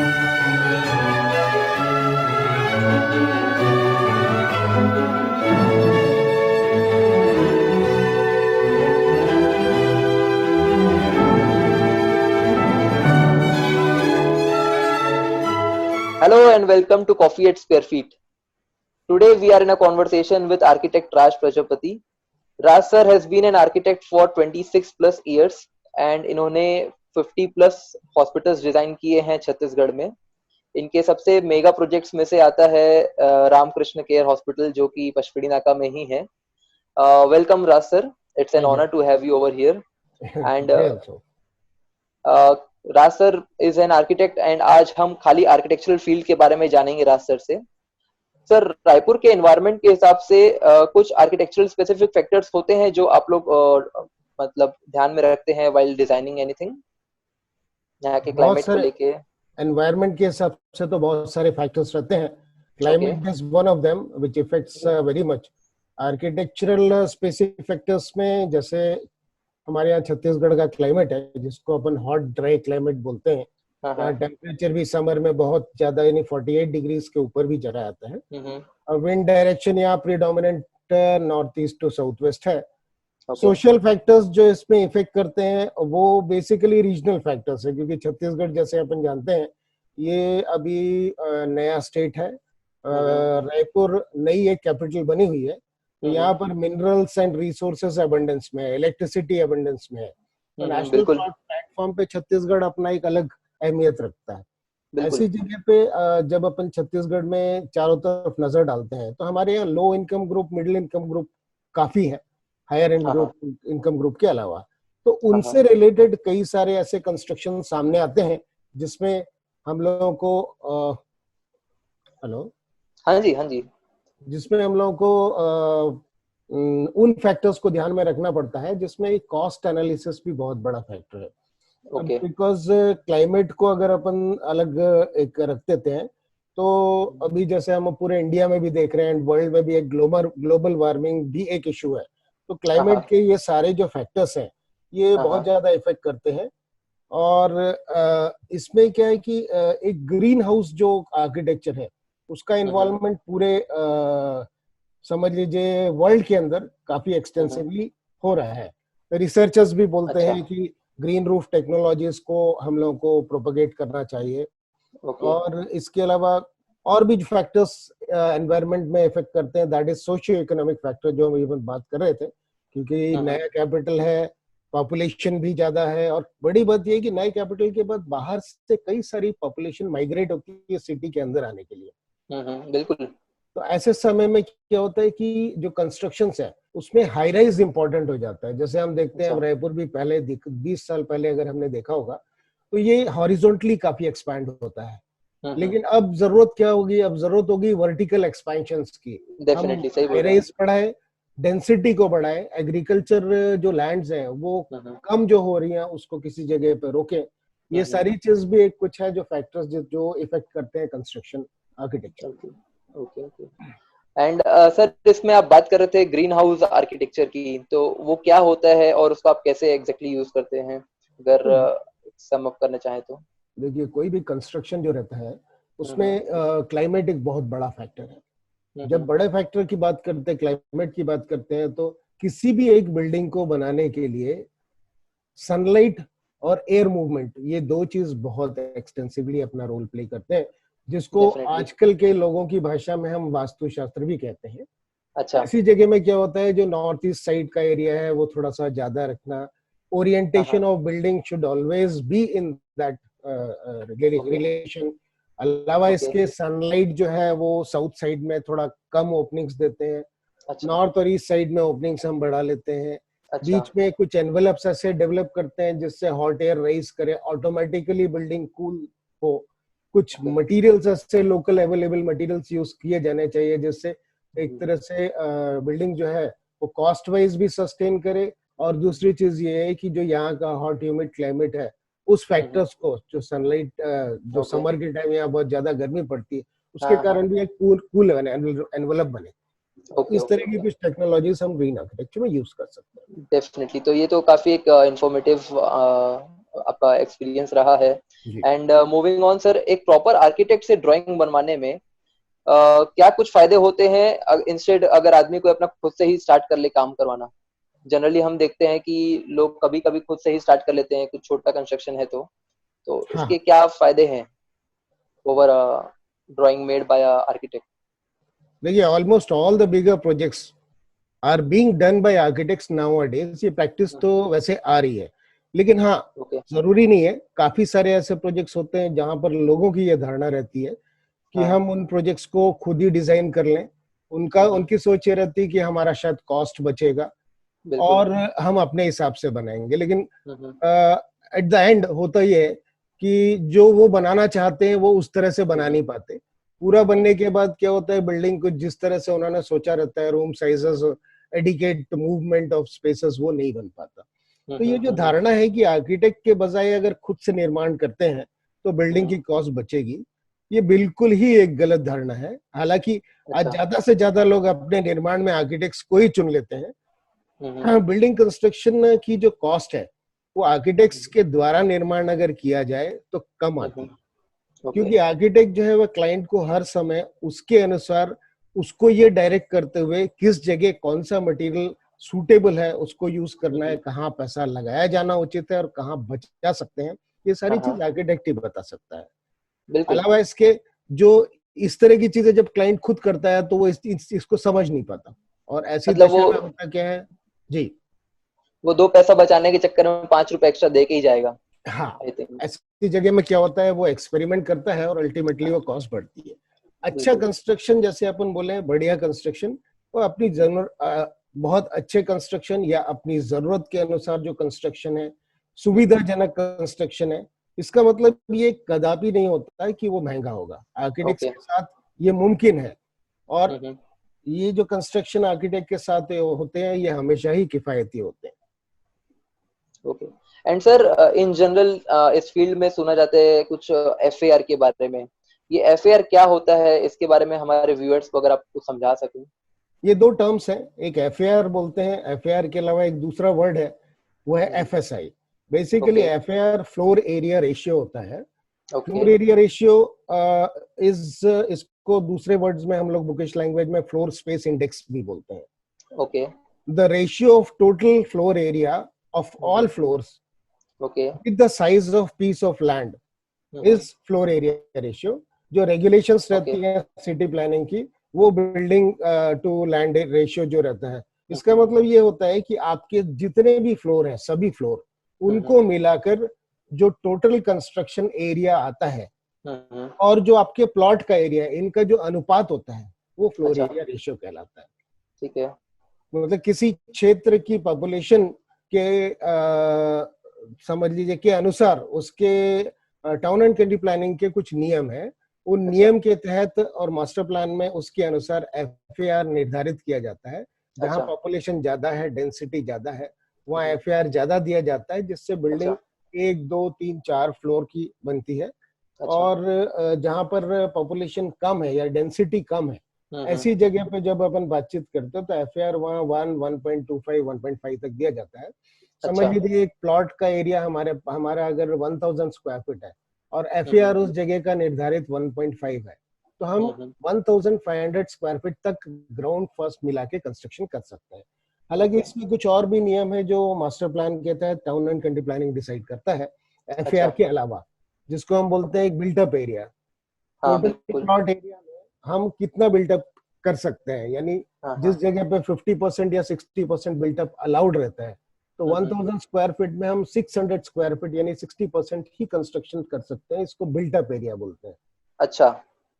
Hello and welcome to Coffee at Square Feet. Today we are in a conversation with architect Raj Prajapati. Raj sir has been an architect for 26 plus years and इन्होंने 50 plus hospitals design किए हैं छत्तीसगढ़ में. इनके सबसे mega projects में से आता है रामकृष्ण केयर हॉस्पिटल जो कि पचपेड़ी नाका में ही है. Welcome Raj sir, it's an honour to have you over here. And Raj sir is an architect and आज हम खाली आर्किटेक्चरल फील्ड के बारे में जानेंगे राज सर से. सर, रायपुर के एनवायरनमेंट के हिसाब से कुछ आर्किटेक्चरल स्पेसिफिक फैक्टर्स होते हैं जो आप लोग मतलब ध्यान में रखते हैं व्हाइल डिजाइनिंग एनीथिंग यहाँ के क्लाइमेट को लेके? एनवायरनमेंट के हिसाब से तो बहुत सारे फैक्टर्स रहते हैं. Climate is one of them which effects very much. Architectural specific factors में जैसे हमारे यहाँ छत्तीसगढ़ का क्लाइमेट है जिसको अपन हॉट ड्राई क्लाइमेट बोलते हैं. टेम्परेचर भी समर में बहुत ज्यादा यानी 48 डिग्रीज के ऊपर भी चला जाता है. विंड डायरेक्शन यहाँ predominant north east to south west है. सोशल फैक्टर्स जो इसमें इफेक्ट करते हैं वो बेसिकली रीजनल फैक्टर्स है, क्योंकि छत्तीसगढ़ जैसे अपन जानते हैं ये अभी नया स्टेट है. रायपुर नई एक कैपिटल बनी हुई है. तो यहाँ पर मिनरल्स एंड रिसोर्सेज अबंडेंस में है, इलेक्ट्रिसिटी अबंडेंस में है. तो नेशनल प्लेटफॉर्म पे छत्तीसगढ़ अपना एक अलग अहमियत रखता है. ऐसी जगह पे जब अपन छत्तीसगढ़ में चारों तरफ नजर डालते हैं तो हमारे यहाँ low income group, middle income group काफी है, हायर इनकम ग्रुप के अलावा. तो उनसे रिलेटेड कई सारे ऐसे कंस्ट्रक्शन सामने आते हैं जिसमें हम लोगों को हेलो हाँ जी जिसमें हम लोगों को उन फैक्टर्स को ध्यान में रखना पड़ता है जिसमें एक कॉस्ट एनालिसिस भी बहुत बड़ा फैक्टर है. बिकॉज क्लाइमेट को अगर अपन अलग एक रख देते हैं तो अभी जैसे हम पूरे इंडिया में भी देख रहे हैं, वर्ल्ड में भी एक ग्लोबल वार्मिंग भी एक इशू है. तो क्लाइमेट के ये सारे जो फैक्टर्स हैं ये बहुत ज्यादा इफेक्ट करते हैं. और इसमें क्या है कि एक ग्रीन हाउस जो आर्किटेक्चर है उसका इन्वॉल्वमेंट पूरे समझ लीजिए वर्ल्ड के अंदर काफी एक्सटेंसिवली हो रहा है. रिसर्चर्स भी बोलते हैं कि ग्रीन रूफ टेक्नोलॉजीज को हम लोगों को प्रोपगेट करना चाहिए. और इसके अलावा और भी फैक्टर्स एनवायरनमेंट में इफेक्ट करते हैं, that is socio economic factor जो हम इवन बात कर रहे थे, क्योंकि नया कैपिटल है, पॉपुलेशन भी ज्यादा है. और बड़ी बात यह है कि नए कैपिटल के बाद बाहर से कई सारी पॉपुलेशन माइग्रेट होती है सिटी के अंदर आने के लिए. बिल्कुल. तो ऐसे समय में क्या होता है कि जो कंस्ट्रक्शंस है उसमें हाई राइज इंपॉर्टेंट हो जाता है. जैसे हम देखते हैं रायपुर भी पहले 20 साल पहले अगर हमने देखा होगा तो ये हॉरिजॉन्टली काफी एक्सपैंड होता है. लेकिन अब जरूरत क्या होगी, अब जरूरत होगी वर्टिकल एक्सपेंशंस की. डेफिनेटली सही बोल रहे हैं. हाई राइज बढ़ाए, डेंसिटी को बढ़ाए, एग्रीकल्चर जो लैंड्स हैं वो कम जो हो रही हैं उसको किसी जगह पे रोके. ये सारी चीज भी एक कुछ है जो फैक्टर्स जो इफेक्ट करते हैं construction architecture. Okay. And sir, इसमें आप बात कर रहे थे ग्रीन हाउस आर्किटेक्चर की, तो वो क्या होता है और उसको आप कैसे एग्जैक्टली यूज करते हैं अगर सम अप करना चाहें तो? देखिए, कोई भी कंस्ट्रक्शन जो रहता है उसमें क्लाइमेट एक बहुत बड़ा फैक्टर है. जब बड़े फैक्टर की बात करते हैं, क्लाइमेट की बात करते हैं, तो किसी भी एक बिल्डिंग को बनाने के लिए सनलाइट और एयर मूवमेंट ये दो चीज बहुत एक्सटेंसिवली अपना रोल प्ले करते हैं, जिसको आजकल के लोगों की भाषा में हम वास्तुशास्त्र भी कहते हैं. ऐसी जगह में क्या होता है, जो नॉर्थ ईस्ट साइड का एरिया है वो थोड़ा सा ज्यादा रखना. Orientation of building should always be in that relation. अलावा इसके सनलाइट जो है वो साउथ साइड में थोड़ा कम ओपनिंग्स देते हैं. नॉर्थ और ईस्ट साइड में ओपनिंग्स हम बढ़ा लेते हैं. बीच में कुछ एनवेलप्स ऐसे डेवलप करते हैं जिससे हॉट एयर राइज करे, ऑटोमेटिकली बिल्डिंग कूल हो. कुछ मटेरियल्स ऐसे लोकल अवेलेबल मटेरियल्स यूज किए जाने चाहिए जिससे एक तरह से बिल्डिंग जो है वो कॉस्ट वाइज भी सस्टेन करे. और दूसरी चीज ये है कि जो यहाँ का हॉट ह्यूमिड क्लाइमेट है उस फैक्टर्स को, जो सनलाइट जो समर के टाइम यहाँ बहुत ज्यादा गर्मी पड़ती है उसके कारण भी एक कूल एनवेलप बने. इस तरह की कुछ टेक्नोलॉजीज हम ग्रीन आर्किटेक्चर में यूज कर सकते हैं. डेफिनेटली. तो ये तो काफी एक इंफॉर्मेटिव आपका एक्सपीरियंस रहा है। जी। एंड मूविंग ऑन सर, एक प्रॉपर आर्किटेक्ट से ड्राइंग बनवाने में क्या कुछ फायदे होते हैं इंस्टेड अगर आदमी को अपना खुद से ही स्टार्ट कर ले काम करवाना? जनरली हम देखते हैं कि लोग कभी कभी खुद से ही स्टार्ट कर लेते हैं, कुछ छोटा कंस्ट्रक्शन है तो हाँ, इसके क्या फायदे हैं over drawing made by architect? देखिए almost all the bigger projects are being done by architects nowadays. ये प्रैक्टिस तो वैसे आ रही है, लेकिन हाँ, ओके। जरूरी नहीं है। काफी सारे ऐसे प्रोजेक्ट्स होते हैं जहां पर लोगों की ये धारणा रहती है कि हाँ। हम उन प्रोजेक्ट्स को खुद ही डिजाइन कर लें। उनकी सोच ये रहती है कि हमारा शायद कॉस्ट बचेगा बिल्कुल। और हम अपने हिसाब से बनाएंगे, लेकिन हम्म। एट द एंड होता ये है कि जो वो बनाना चाहते हैं वो उस तरह से बना हम्म। नहीं पाते। पूरा बनने के बाद क्या होता है, बिल्डिंग को जिस तरह से उन्होंने सोचा रहता है, room sizes, adequate movement of spaces, वो नहीं बन पाता। तो ये जो धारणा है कि आर्किटेक्ट के बजाय अगर खुद से निर्माण करते हैं तो बिल्डिंग की कॉस्ट बचेगी, ये बिल्कुल ही एक गलत धारणा है। हालांकि आज अच्छा। ज्यादा से ज्यादा लोग अपने निर्माण में आर्किटेक्ट्स को ही चुन लेते हैं। हम्म। हाँ, बिल्डिंग कंस्ट्रक्शन की जो कॉस्ट है वो आर्किटेक्ट्स के द्वारा निर्माण अगर किया जाए तो कम आती है, ओके। क्योंकि आर्किटेक्ट जो है वह क्लाइंट को हर समय उसके अनुसार उसको ये डायरेक्ट करते हुए किस जगह कौन सा मटेरियल सूटेबल है उसको यूज करना है, कहाँ पैसा लगाया जाना उचित है और कहाँ बचा सकते हैं, ये सारी हाँ चीज हाँ। आर्किटेक्ट ही बता सकता है। बिल्कुल। अलावा इसके जो इस तरह की चीजें जब क्लाइंट खुद करता है तो वो इसको समझ नहीं पाता, और ऐसी मतलब दशा में होता क्या है। जी। वो 2 पैसा बचाने के चक्कर में 5 रुपए एक्स्ट्रा दे के ही जाएगा, हाँ, आई थिंक। ऐसी जगह में क्या होता है, वो एक्सपेरिमेंट करता है और अल्टीमेटली वो कॉस्ट बढ़ती है। अच्छा बिल्कुल। कंस्ट्रक्शन, जैसे अपन बोले बढ़िया कंस्ट्रक्शन, वो अपनी जरूरत, बहुत अच्छे कंस्ट्रक्शन या अपनी जरूरत के अनुसार जो कंस्ट्रक्शन है, सुविधाजनक कंस्ट्रक्शन है, इसका मतलब ये कदापि नहीं होता है कि वो महंगा होगा। Architects okay. के साथ ये मुमकिन है, और हम्म। ये जो कंस्ट्रक्शन आर्किटेक्ट के साथ होते हैं ये हमेशा ही किफायती होते हैं। Okay. And sir, in general इस फील्ड में सुना जाता है कुछ एफएआर के बारे में। ये एफएआर क्या होता है, इसके बारे में हमारे व्यूअर्स को अगर आप कुछ समझा सकें। ये दो टर्म्स हैं, एक एफएआर बोलते हैं, एफएआर के अलावा एक दूसरा वर्ड है वो है FSI. Basically okay. FAR floor area ratio होता है। Okay. Floor area ratio is, इसको दूसरे वर्ड्स में हम लोग बुकिश लैंग्वेज में फ्लोर स्पेस इंडेक्स भी बोलते हैं। Okay. The ratio of total floor area of all floors okay. With the size of peace of land is floor area ratio. जो रेगुलेशंस ओके। रहती है सिटी प्लानिंग की, वो building to land ratio जो रहता है, इसका मतलब ये होता है कि आपके जितने भी फ्लोर हैं, सभी फ्लोर, उनको मिलाकर जो टोटल कंस्ट्रक्शन एरिया आता है और जो आपके प्लॉट का एरिया है, इनका जो अनुपात होता है वो फ्लोर अच्छा। एरिया रेशियो कहलाता है। ठीक है। मतलब किसी क्षेत्र की पॉपुलेशन के समझ लीजिए के अनुसार उसके टाउन एंड कंट्री प्लानिंग के कुछ नियम है, उन अच्छा। नियम के तहत और मास्टर प्लान में उसके अनुसार एफएआर निर्धारित किया जाता है। जहां अच्छा। पॉपुलेशन ज्यादा है, डेंसिटी ज्यादा है, वहां एफएआर ज्यादा दिया जाता है, जिससे बिल्डिंग अच्छा। 1 2 3 4 फ्लोर की बनती है। अच्छा। और जहां पर पॉपुलेशन कम है या डेंसिटी कम है, हम्म। ऐसी जगह पे जब अपन बातचीत करते हो तो एफएआर वहाँ 1 1.25 1.5 तक दिया जाता है। समझ अच्छा। लीजिए एक प्लॉट का एरिया हमारा अगर 1000 स्क्वायर फीट है और एफएआर उस जगह का निर्धारित 1.5 है, तो हम 1500 स्क्वायर फीट तक ग्राउंड फर्स्ट मिला के कंस्ट्रक्शन कर सकते हैं। हालांकि ओके। इसमें कुछ और भी नियम है जो मास्टर प्लान के तहत town and country planning decide करता है एफएआर अच्छा। के अलावा, जिसको हम बोलते ओके। हैं एक बिल्टअप एरिया। हाँ टोटल बिल्कुल। प्लॉट एरिया में हम कितना बिल्टअप कर सकते हैं, यानी हाँ जिस हाँ। जगह पे 50% या 60% बिल्टअप अलाउड रहता है, तो 1000 स्क्वायर फीट में हम 600 स्क्वायर फीट यानी 60% ही कंस्ट्रक्शन कर सकते हैं। इसको बिल्टअप एरिया बोलते हैं। अच्छा।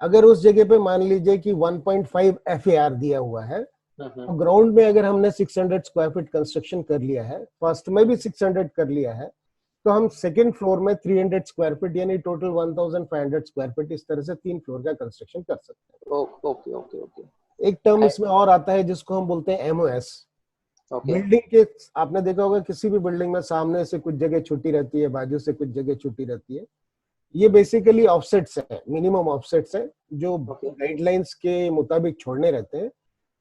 अगर उस जगह पे मान लीजिए कि 1.5 एफएआर दिया हुआ है, हम्म। तो ग्राउंड में अगर हमने 600 स्क्वायर फीट कंस्ट्रक्शन कर लिया है, फर्स्ट में भी 600 कर लिया है, तो हम सेकेंड फ्लोर में 300 स्क्वायर फीट यानी टोटल 1500 स्क्वायर फीट, इस तरह से 3 फ्लोर का कंस्ट्रक्शन कर सकते ओके ओके ओके। हैं। एक टर्म इसमें और आता है जिसको हम बोलते हैं एमओएस। ओके। बिल्डिंग के, आपने देखा होगा किसी भी बिल्डिंग में सामने से कुछ जगह छुट्टी रहती है, बाजू से कुछ जगह छुट्टी रहती है। ये बेसिकली ऑफसेट्स है, मिनिमम ऑफसेट्स है जो ओके। गाइडलाइंस के मुताबिक छोड़ने रहते हैं,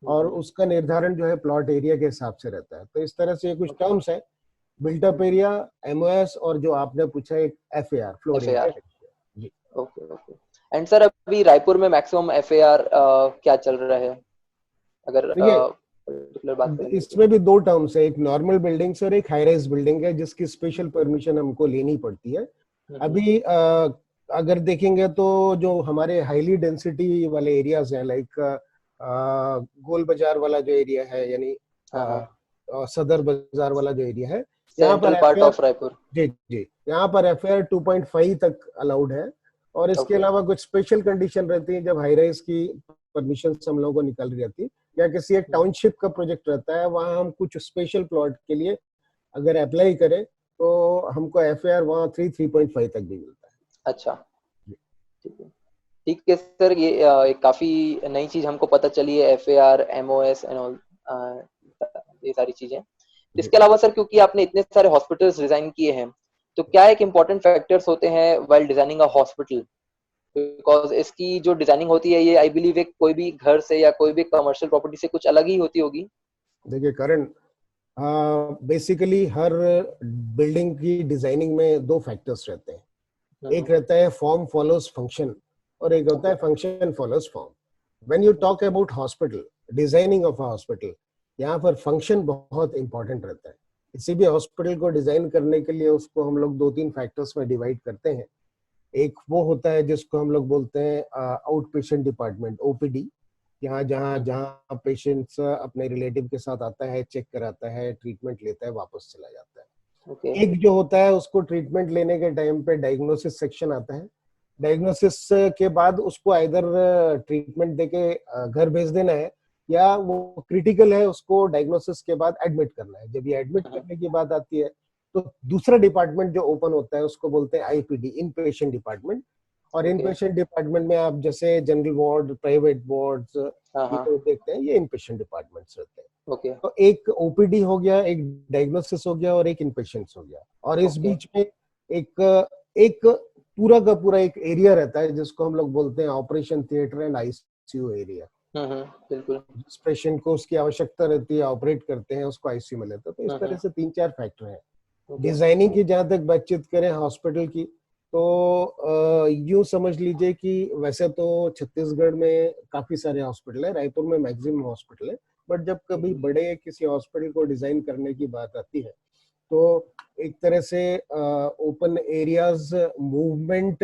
और उसका निर्धारण जो है प्लॉट एरिया के हिसाब से रहता है। तो इस तरह से ये कुछ ओके। टर्म्स है बिल्ट अप एरिया, एमओएस, और जो आपने पूछा एक FAR, floor area. FAR. Okay okay. And sir अभी रायपुर में मैक्सिमम FAR क्या चल रहा है, अगर देखिए पर्टिकुलर बात करें? इसमें भी दो टर्म्स है, एक नॉर्मल बिल्डिंग और एक हाई राइज बिल्डिंग है जिसकी स्पेशल परमिशन हमको लेनी पड़ती है। अभी अगर देखेंगे तो जो हमारे हाईली डेंसिटी वाले एरियाज हैं, लाइक गोल बाजार वाला जो एरिया है, यानी सदर बाजार वाला जो एरिया है, यहाँ पर सेंट्रल पार्ट ऑफ रायपुर, जी जी, यहाँ पर एफआईआर 2.5 तक अलाउड है। और इसके अलावा कुछ स्पेशल कंडीशन रहती है जब हाई राइज की परमिशन हम लोगों को निकल रही रहती है, या किसी एक टाउनशिप का प्रोजेक्ट रहता है, वहां हम कुछ स्पेशल प्लॉट के लिए अगर अप्लाई करें तो हमको एफआईआर वहां 3.5 तक भी मिलता है। अच्छा, ठीक है सर, ये एक काफी नई चीज हमको पता चली है, FAR, MOS एंड ऑल, ये सारी चीजें। इसके अलावा सर, क्योंकि आपने इतने सारे हॉस्पिटल्स डिजाइन किए हैं, तो क्या एक इम्पोर्टेंट फैक्टर्स होते हैं while designing a hospital? Because इसकी जो डिजाइनिंग होती है, ये आई बिलीव एक कोई भी घर से या कोई भी कमर्शियल प्रॉपर्टी से कुछ अलग ही होती होगी। देखिए करण, बेसिकली हर बिल्डिंग की डिजाइनिंग में दो फैक्टर्स रहते हैं। एक रहता है फॉर्म फॉलोज फंक्शन, और एक होता है function follows form. When you talk about hospital, designing of a hospital, यहाँ पर फंक्शन बहुत इंपॉर्टेंट रहता है। किसी भी हॉस्पिटल को डिजाइन करने के लिए उसको हम लोग दो तीन फैक्टर्स में डिवाइड करते हैं। एक वो होता है जिसको हम लोग बोलते हैं आउट पेशेंट डिपार्टमेंट, ओपीडी, यहाँ जहाँ जहाँ पेशेंट्स अपने रिलेटिव के साथ आता है, चेक कराता है, ट्रीटमेंट लेता है, वापस चला जाता है। एक जो होता है उसको ट्रीटमेंट लेने के टाइम पे डायग्नोसिस सेक्शन आता है। डायग्नोसिस के बाद उसको आइदर ट्रीटमेंट देके घर भेज देना है, या वो क्रिटिकल है उसको डायग्नोसिस के बाद एडमिट करना है। जब ये एडमिट करने की बात आती है तो दूसरा डिपार्टमेंट जो ओपन होता है उसको बोलते हैं आईपीडी, इन पेशेंट डिपार्टमेंट। और इन पेशेंट डिपार्टमेंट में आप जैसे जनरल वार्ड, प्राइवेट वार्ड्स, ये तो देखते हैं, ये इन पेशेंट डिपार्टमेंट्स रहते हैं। तो एक ओपीडी हो गया, एक डायग्नोसिस हो गया, और एक इन पेशेंट्स हो गया। और इस बीच में एक पूरा का पूरा एक एरिया रहता है जिसको हम लोग बोलते हैं operation theatre and ICU area. बिल्कुल, जिस पेशेंट को उसकी आवश्यकता रहती है, ऑपरेट करते हैं, उसको आईसीयू में लेते हैं। तो इस तरह से 3-4 फैक्टर हैं। डिजाइनिंग की जहां तक बातचीत करें हॉस्पिटल की, तो यूं समझ लीजिए कि वैसे तो छत्तीसगढ़ में काफी सारे हॉस्पिटल है, रायपुर में मैक्सिमम हॉस्पिटल है, बट जब कभी बड़े किसी हॉस्पिटल को डिजाइन करने की बात आती है तो एक तरह से ओपन एरियाज, मूवमेंट,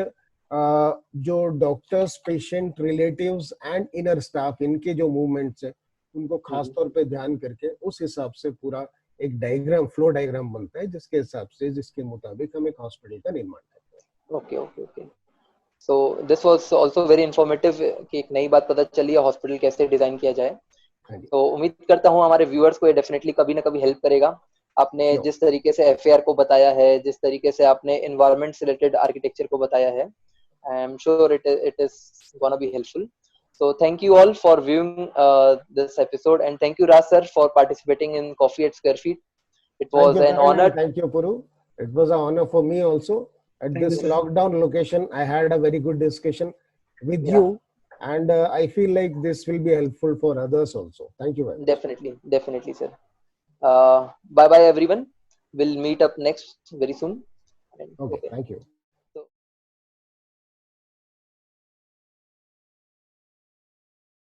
जो doctors, patient, relatives and inner staff, इनके जो मूवमेंट्स है उनको खास तौर पे ध्यान करके उस हिसाब से पूरा एक डायग्राम, फ्लो डायग्राम बनता है, जिसके हिसाब से, जिसके मुताबिक हम एक हॉस्पिटल का निर्माण करते हैं। Okay okay okay. So this was also very informative कि एक नई बात पता चली है हॉस्पिटल कैसे डिजाइन किया जाए। तो उम्मीद करता हूँ हमारे व्यूअर्स को ये डेफिनेटली कभी ना कभी हेल्प करेगा। आपने जिस तरीके से FAR को बताया है, जिस तरीके से आपने एनवायरनमेंट से रिलेटेड आर्किटेक्चर को बताया है, I am sure it is gonna be helpful. So thank you all for viewing this episode, and thank you Raj sir for participating in Coffee at Square Feet. It was an honor. Thank you, Puru. It was an honor for me also. At this lockdown location, I had a very good discussion with you, and I feel like this will be helpful for others also. Thank you very much. Definitely, sir. Bye bye everyone. We'll meet up next very soon. Okay, thank you.